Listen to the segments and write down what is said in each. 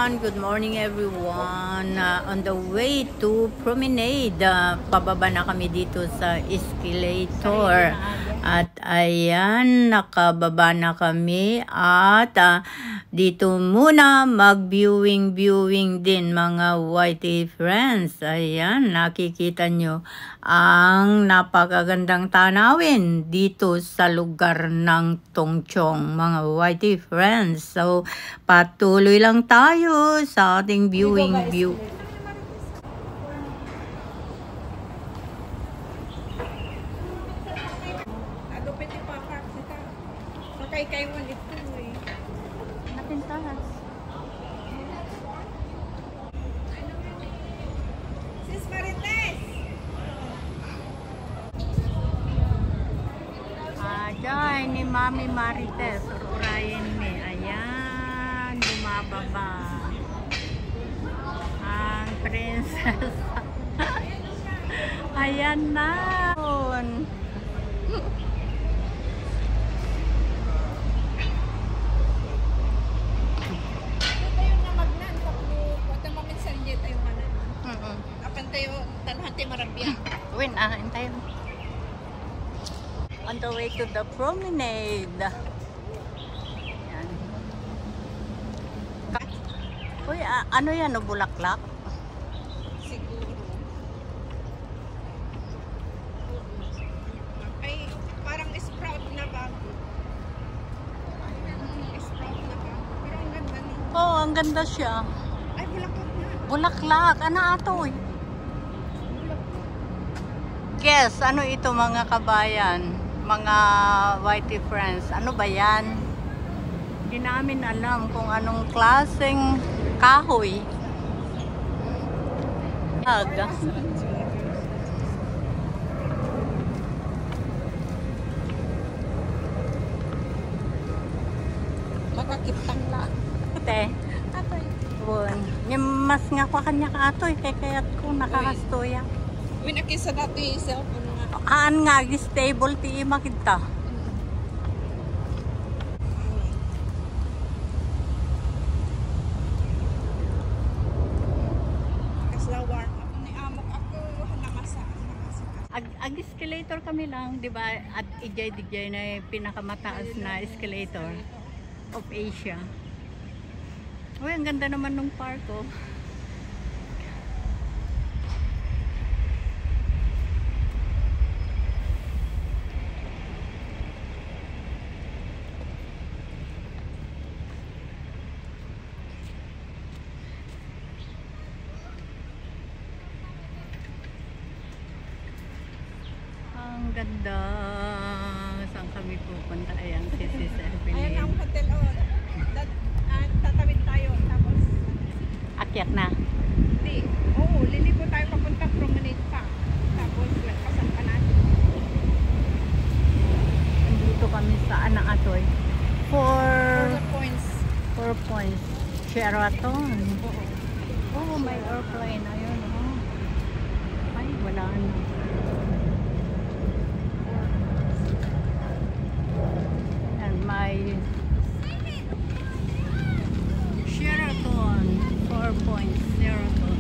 Good morning everyone. On the way to promenade. Pababa na kami dito sa escalator. At ayan, nakababa na kami. At dito muna mag-viewing din mga YT friends. Ayan, nakikita nyo ang napakagandang tanawin dito sa lugar ng Tongchong mga YT friends. So, patuloy lang tayo sa ating viewing. Kay-kaywan ito eh. Napintaras. Sis Marites! Diyan ni Mami Marites. Urayan ni. Ayan. Bumababa. Ang princess. Ayan na. Antayin. On the way to the promenade. Yan. Uy, ano yan? Bulaklak? Siguro. Ay, parang sprout na ba? Sprout na ba? Pero ang ganda niya. Oo, ang ganda siya. Ay, bulaklak na. Bulaklak. Ano atoy? Guess, ano ito mga kabayan, mga YT friends, ano ba yan? Hindi namin alam kung anong klaseng kahoy. Makakitang lang. Te, atoy. Mas nga kwa kanya ka atoy, kaya't ko nakakastoya. Winakisa natin yung cellphone nga. Aan nga, stable ti makita. Kasla warm up ni amok ako namasa. Ag-escalator kami lang, di ba? At ijay-dijay na yung pinakamataas na escalator of Asia. Uy, ang ganda naman ng park, oh. Ang ganda. Saan kami pupunta? Ayan, si Evelyn. Ayan ang hotel o. Tatawid tayo. Tapos, Akyat na. hindi. Oo, lilipo tayo papunta promenade pa. Tapos, lagpasan pa natin. Nandito kami sa Atoy. 4 points. 4 points. Sheraton. Oh, may airplane. Ayun, oh. Ay, wala na. And my Sheraton 4 points Sheraton.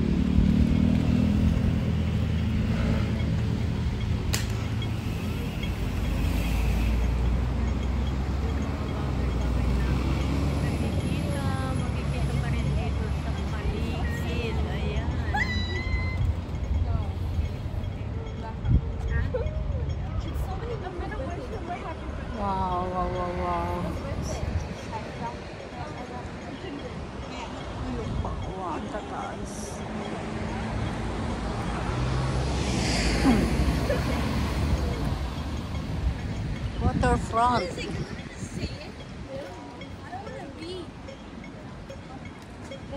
Makikita pa rin dito sa paligid. Ayan. Wow, wow, wow, wow. Wow, ang tataas. Waterfront.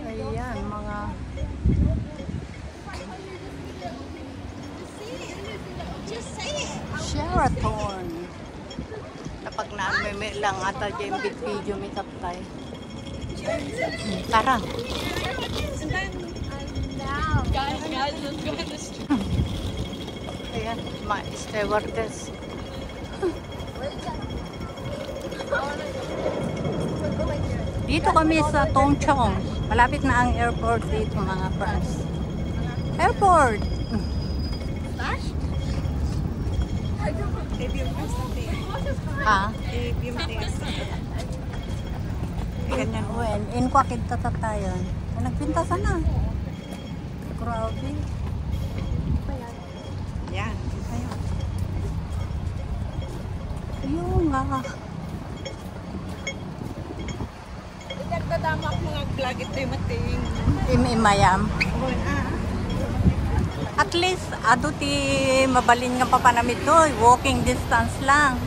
Ayan, mga Sheraton. Kapag naamay lang ata dyan video may taptay. Tara. Guys, let's go in the street. Ayan, ma-stewardess. Dito kami sa Tongchong. Malapit na ang airport dito mga friends. Airport! Ha? Ganyan o. Inko akit tatatayon. Nagpintasan na. Grabe. Yan. Ayun. Ayun nga. Nagdadamak mga vlog ito yung mating. Imayam. Ah. At least, ado ti mabalin nga pa panamit to. Walking distance lang.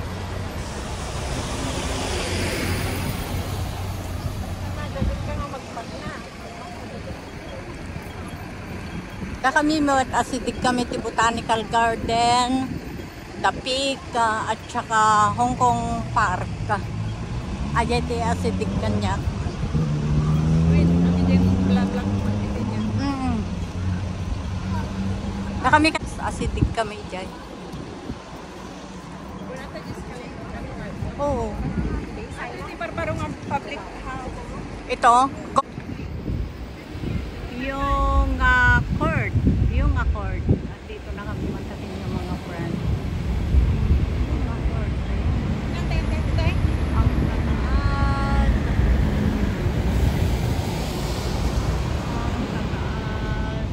Kami mo at asidik kami ti Botanical Garden, The Peak, at saka Hong Kong Park. Ayay ti asidik kanya. Kami asidik kami dyan. Oo. Hindi parang ang public house. Ito, yung court. Yung court. At dito na kami matakin yung mga friends. Yung court. Ang tataas. Ang tataas.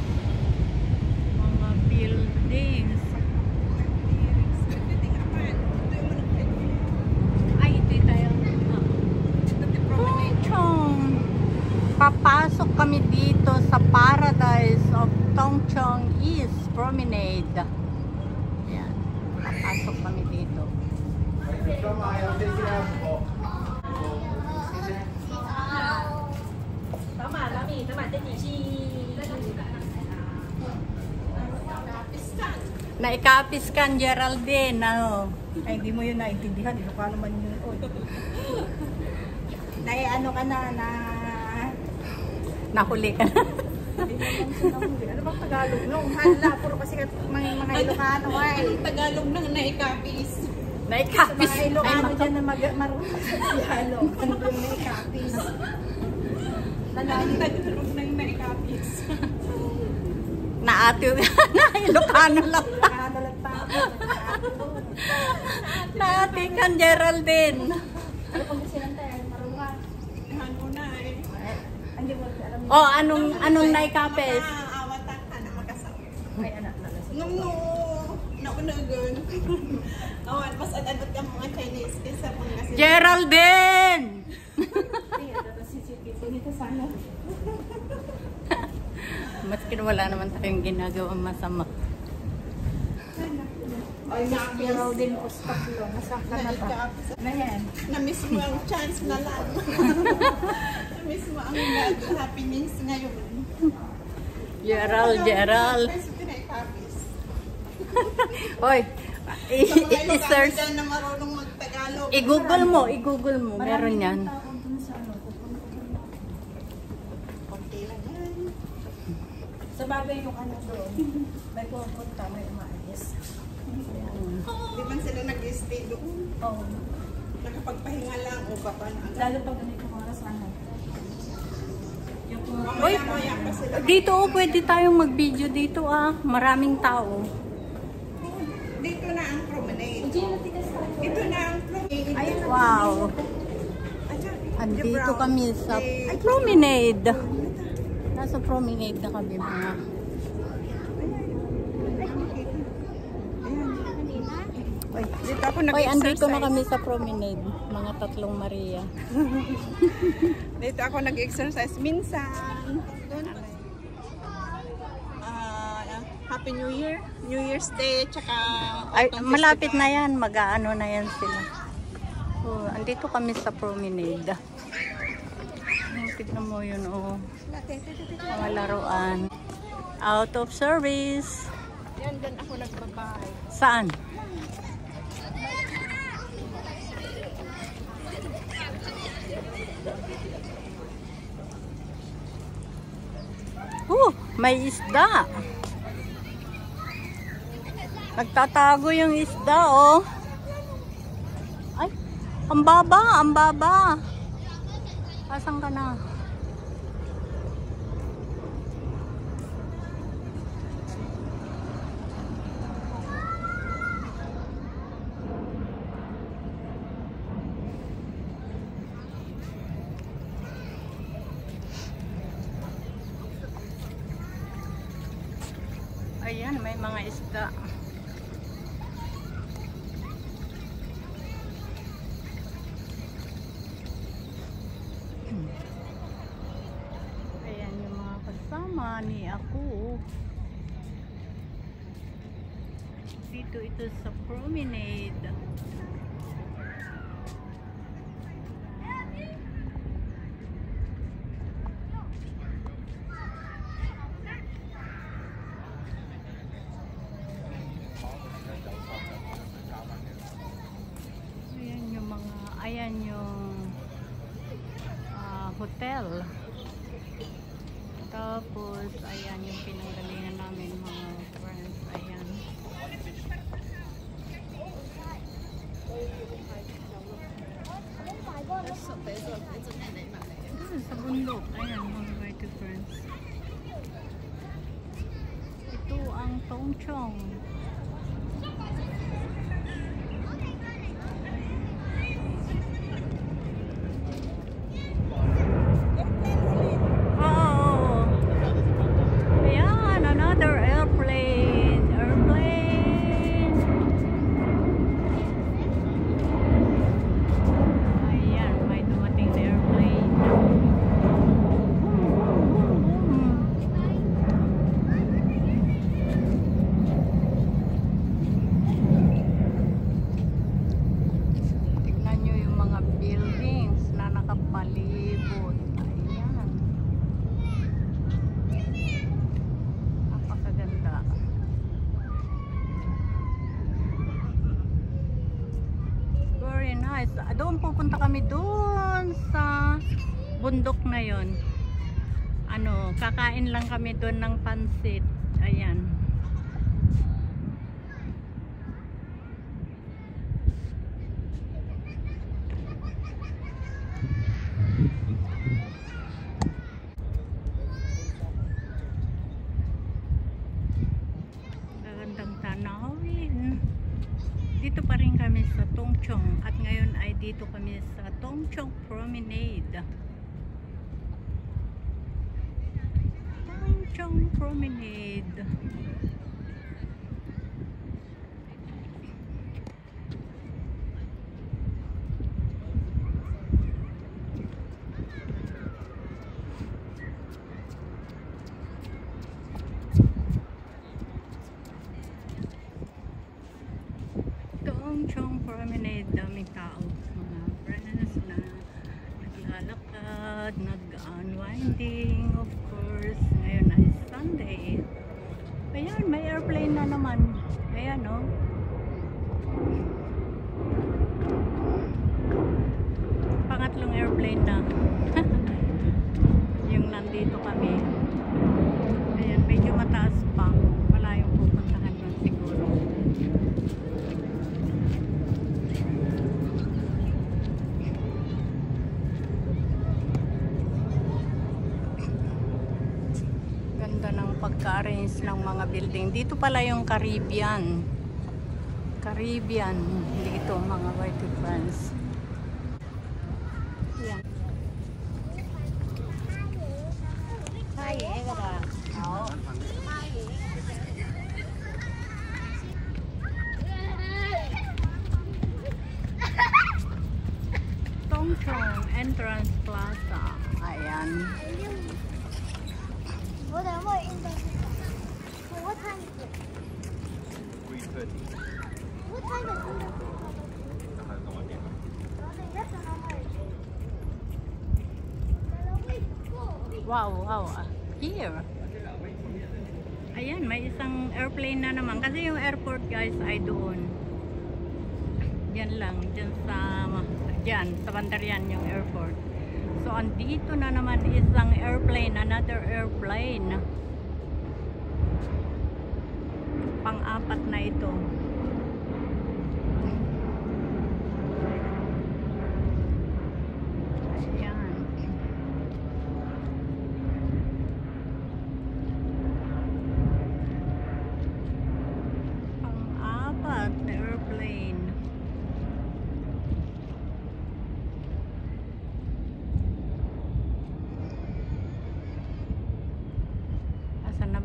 Mga buildings. Ay, ito tayo. Tongchong. Papasok kami dito sa Paradise of Tongchong East Promenade. Yan. Papasok kami dito. Naikapiskan Geraldine, ano? Ay, hindi mo yun naintindihan. Ito ka naman yun. Ano ka na, Nahuli ka na. ano bang Tagalog nung? Hala, puro kasi mga Ilocano ay. Tagalog nang naikapis. Naikapis. Mga Ilocano dyan na marunong sa Tagalog. Ano yung naikapis? Anong Tagalog nang naikapis? Naati na Ilocano lang. Ilocano lang tayo. Naati kan Geraldine. Ano pag silang tayo? Marunong. Ano na eh. Hindi mo alam. Oh, anong naikapis? Awatan ka na makasama. May anak na lang. No. Naunagan. Awan, mas adadot ka mga Chinese kaysa mga sila. Geraldine! Dito sana. Maski wala naman tayong ginagawang masama. Ay, nakakiraw din o staplo. Nasaka na ba? Na yan. Na-miss mo ang chance na lang. Na-miss mo ang happenings ngayon. Gerald. Kasi pinaikapis. Oy, Sa mga Ilocano i-search. dyan na marunong mag-Tagalog. I-google mo. Meron yan. Okay lang yan. Sa bagay yung ano doon, may pupunta, may umaalis. Di man sila nag-stay doon. Oo. Nakapagpahinga lang o pa na. Lalo pag ganitong oras ano. Yung Oy, Mamaya pa sila. dito pwede tayong mag-video dito Maraming tao. Dito na ang promenade. Ito na ang promenade. Ayun, Wow. Andito kami sa promenade. Nasa promenade na kami mga. Dito ako Oy, andito na nag-exercise. kami sa promenade. Mga tatlong Maria. Dito ako nag-exercise minsan. Happy New Year. New Year's Day. Tsaka Ay, Autumn malapit Festival. na yan. Mag-aano na yan sila. Oh, andito kami sa promenade. Tignan mo yun, mga laruan. Out of service. Yan, dyan ako nagbabahay. Saan? May isda. Nagtatago yung isda, oh. Ay, ang baba, ang baba. Asan ka na? Ayan, may mga isda. Ayan yung mga kasama ni ako. Dito ito sa promenade. Ayan yung hotel. Tapos ayan yung pinanggalingan namin mga friends. Ayan. Sa bundok. Ayan mga white friends. Ito ang Tongchong. Doon pupunta kami doon sa bundok na yon. Ano, kakain lang kami doon ng pansit. Ayan. Gagandang tanawin. Dito pa rin kami sa Tongchong at ngayon ay dito kami sa Tongchong Promenade. Tongchong Promenade. Tongchong Promenade, daming tao, mga friends na naglalakad, nag-unwinding, of course. Ngayon ay Sunday. Ayan, may airplane na naman. Ayan, oh. Pangatlong airplane na. Yung nandito kami. Ayan, medyo mataas pa. Wala yung pupuntahan nun siguro. Ganda ng pagka-arrange ng mga building. Dito pala yung Caribbean. Caribbean. Dito mga white friends. Yan. Tongchong Entrance Plaza. Ayan. What time is it? 3:30. What time is it? Wow, wow. Here. Ayan, may isang airplane na naman. Kasi yung airport guys ay doon. Diyan lang. Diyan sa Bandarian yung airport. So, andito na naman isang airplane. Another airplane. Pang-apat na ito. Ayan.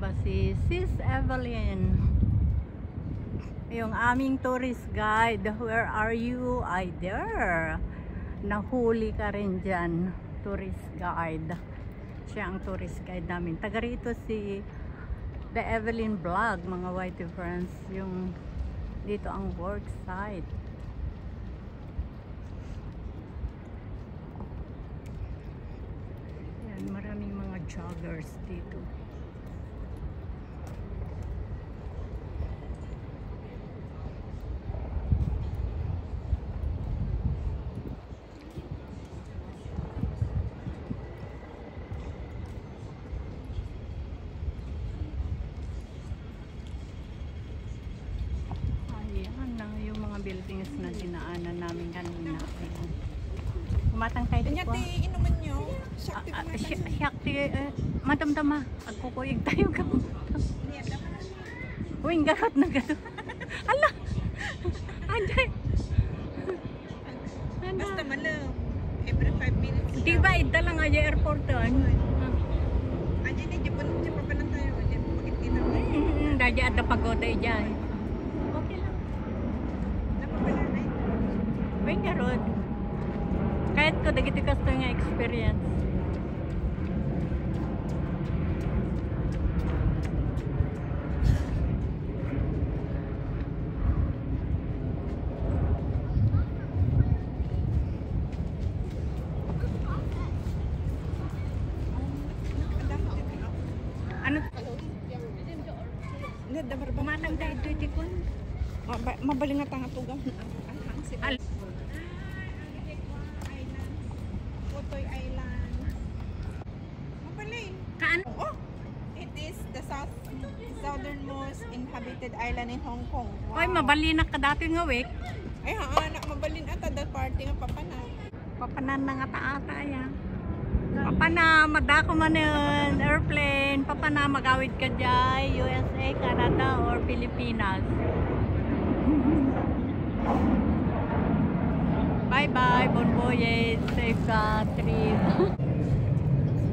ba si Sis Evelyn? Yung aming tourist guide. Where are you? Ay, there. Nahuli ka rin dyan. Tourist guide. Siya ang tourist guide namin. Taga rito si The Evelyn Vlog, mga whitey friends. Yung dito ang work site. Yan, maraming mga joggers dito. Yung mga buildings na dinaanan namin kanina. Ayan. Kumatang tayo Kanya dito. ti inuman nyo. Shakti ko na Shakti, madamdama. Agkukuyig tayo ka. Uy, garot na gato. Ala! Anday! Basta malam. Every 5 minutes. Diba, ita lang nga yung airport doon. Andiyan na, dyan pa lang tayo. Andiyan, bakit dito? Dahil at pagoda dyan. Okay lang. Napapala na Uy, garot. Kahit ko, dagiti kasto nga experience. Ano? Kumatang tayo dito ko. Mabaling nga tanga tugang. Al Putoy Island. Mabalin. Kaan? Oh! It is the southernmost inhabited island in Hong Kong. Wow. Uy, mabalinak ka dati nga, wek. Ay, anak, mabalin ata. The party nga papana. Papanan na nga taata ya. Papana, madako man yun, airplane. Papana, magawid ka dyan, USA, Canada, or Pilipinas. Bye-bye, bon voyage, safe ka, trip.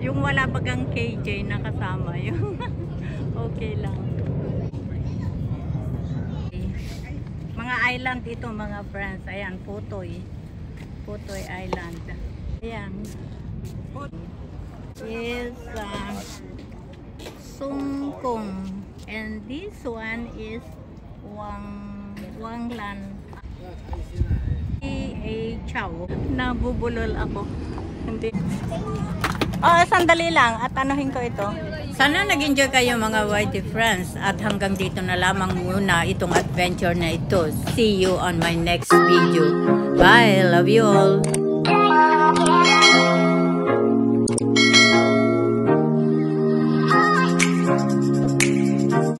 Yung wala bagang KJ na kasama, yung okay lang. Mga island ito, mga friends. Ayan, Putoy. Putoy Island. Ayan. Is Sungkong. And this one is Wanglan. Chow. Nabubulol ako. Hindi. Oh, sandali lang. At anuhin ko ito. Sana nag-enjoy kayo mga whitey friends. At hanggang dito na lamang muna itong adventure na ito. See you on my next video. Bye. Love you all.